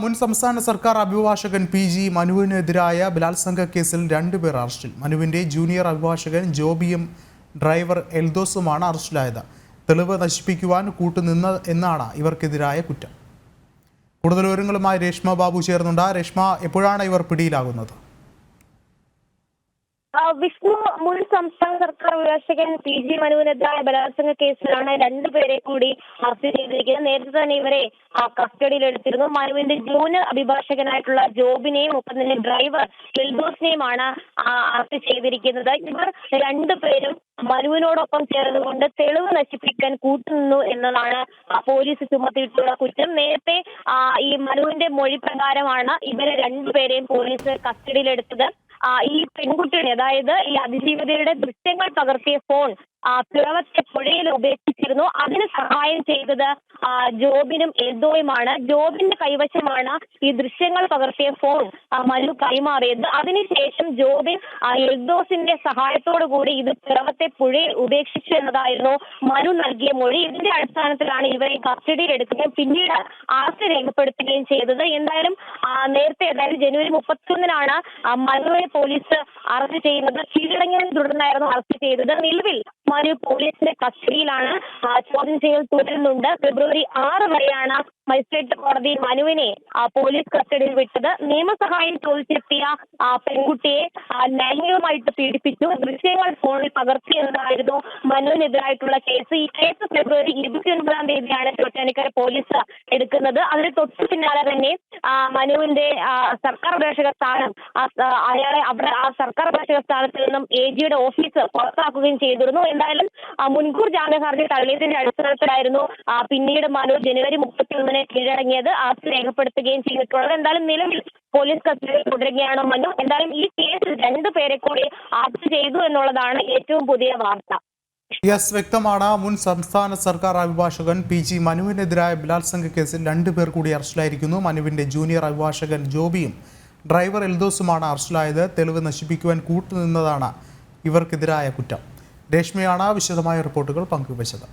മുൻ സംസ്ഥാന സർക്കാർ അഭിഭാഷകൻ പി.ജി. മനുവിനെതിരായ ബലാത്സംഗ കേസിൽ 2 പേർ അറസ്റ്റിൽ. മനുവിന്റെ ജൂനിയർ അഭിഭാഷകൻ ജോബിയും ഡ്രൈവർ എൽദോസുമാണ് അറസ്റ്റിലായത്. തെളിവ് നശിപ്പിക്കുവാൻ കൂട്ടുനിന്ന എന്നാണ് ഇവർക്കെതിരായ കുറ്റം. കൂടുതൽ വിവരങ്ങളുമായി രേഷ്മ ബാബു ചേർന്നുണ്ട്. രേഷ്മ, എപ്പോഴാണ് ഇവർ പിടിയിലാകുന്നത്? വിഷ്ണു, മുൻ സംസ്ഥാന സർക്കാർ അഭിഭാഷകൻ പി.ജി. മനുവിനെതിരായ ബലാത്സംഗ കേസിലാണ് 2 പേരെ കൂടി അറസ്റ്റ് ചെയ്തിരിക്കുന്നത്. നേരത്തെ തന്നെ ഇവരെ കസ്റ്റഡിയിലെടുത്തിരുന്നു. മനുവിന്റെ ജൂനിയർ അഭിഭാഷകനായിട്ടുള്ള ജോബിനെയും ഒപ്പം തന്നെ ഡ്രൈവർ എൽദോസിനെയുമാണ് അറസ്റ്റ് ചെയ്തിരിക്കുന്നത്. ഇവർ 2 പേരും മനുവിനോടൊപ്പം ചേർന്നുകൊണ്ട് തെളിവ് നശിപ്പിക്കാൻ കൂട്ടുനിന്നു എന്നതാണ് പോലീസ് ചുമത്തിയിട്ടുള്ള കുറ്റം. നേരത്തെ ഈ മനുവിന്റെ മൊഴി പ്രകാരമാണ് ഇവരെ 2 പേരെയും പോലീസ് കസ്റ്റഡിയിലെടുത്തത്. ഈ പെൺകുട്ടിയുടെ, അതായത് ഈ അതിജീവിതയുടെ ദൃശ്യങ്ങൾ പകർത്തിയ ഫോൺ പിറവത്തെ പുഴയിൽ ഉപേക്ഷിച്ചിരുന്നു. അതിന് സഹായം ചെയ്തത് ജോബിനും എൽദോയുമാണ്. ജോബിന്റെ കൈവശമാണ് ഈ ദൃശ്യങ്ങൾ പകർത്തിയ ഫോൺ മനു കൈമാറിയത്. അതിനുശേഷം ജോബിൻ എൽദോസിന്റെ സഹായത്തോടു കൂടി ഇത് പിറവത്തെ പുഴയിൽ ഉപേക്ഷിച്ചു എന്നതായിരുന്നു മനു നൽകിയ മൊഴി. ഇതിന്റെ അടിസ്ഥാനത്തിലാണ് ഇവരെ കസ്റ്റഡിയിൽ എടുക്കുകയും പിന്നീട് അറസ്റ്റ് രേഖപ്പെടുത്തുകയും ചെയ്തത്. എന്തായാലും നേരത്തെ, അതായത് ജനുവരി 31-നാണ് മനുവിനെ പോലീസ് അറസ്റ്റ് ചെയ്യുന്നത്. കീഴടങ്ങിയതിനെ തുടർന്നായിരുന്നു അറസ്റ്റ് ചെയ്തത്. നിലവിൽ മനു പോലീസിന്റെ കസ്റ്റഡിയിലാണ്. ചോദ്യം ചെയ്യൽ തുടരുന്നുണ്ട്. ഫെബ്രുവരി 6 വരെയാണ് മജിസ്ട്രേറ്റ് കോടതി മനുവിനെ പോലീസ് കസ്റ്റഡിയിൽ വിട്ടത്. നിയമസഹായം ചോദിച്ചെത്തിയ പെൺകുട്ടിയെ ലൈംഗികമായിട്ട് പീഡിപ്പിച്ചു, ദൃശ്യങ്ങൾ ഫോണിൽ പകർത്തി എന്നതായിരുന്നു മനുവിനെതിരായിട്ടുള്ള കേസ്. ഈ കേസ് ഫെബ്രുവരി 29-ാം തീയതിയാണ് ചോറ്റാനിക്കര പോലീസ് എടുക്കുന്നത്. അതിന് തൊട്ടു പിന്നാലെ തന്നെ മനുവിന്റെ സർക്കാർ അഭിഭാഷക സ്ഥാനം, അയാളെ അവിടെ ആ സർക്കാർ അഭിഭാഷക സ്ഥാനത്തിൽ നിന്നും AGയുടെ ഓഫീസ് പുറത്താക്കുകയും ചെയ്തിരുന്നു. എന്തായാലും മുൻകൂർ ജാമ്യ ഹർജി തള്ളിയതിന്റെ അടിസ്ഥാനത്തിലായിരുന്നു പിന്നീട് മനു ജനുവരി 31-ന് കീഴടങ്ങിയത്, അറസ്റ്റ് രേഖപ്പെടുത്തുകയും ചെയ്തിട്ടുള്ളത്. എന്തായാലും നിലവിൽ പോലീസ് കസ്റ്റഡിയിൽ തുടരുകയാണ് മനു. എന്തായാലും ഈ കേസിൽ 2 പേരെ കൂടി അറസ്റ്റ് ചെയ്തു എന്നുള്ളതാണ് ഏറ്റവും പുതിയ വാർത്ത. വ്യക്തമാണ്. മുൻ സംസ്ഥാന സർക്കാർ അഭിഭാഷകൻ പി.ജി. മനുവിനെതിരായ ബലാത്സംഗ കേസിൽ 2 പേർ കൂടി അറസ്റ്റിലായിരിക്കുന്നു. മനുവിന്റെ ജൂനിയർ അഭിഭാഷകൻ ജോബിയും ഡ്രൈവർ എൽദോസുമാണ് അറസ്റ്റിലായത്. തെളിവ് നശിപ്പിക്കുവാൻ കൂട്ടുനിന്നതാണ് ഇവർക്കെതിരായ കുറ്റം. രേഷ്മയാണ് വിശദമായ റിപ്പോർട്ടുകൾ പങ്കുവച്ചത്.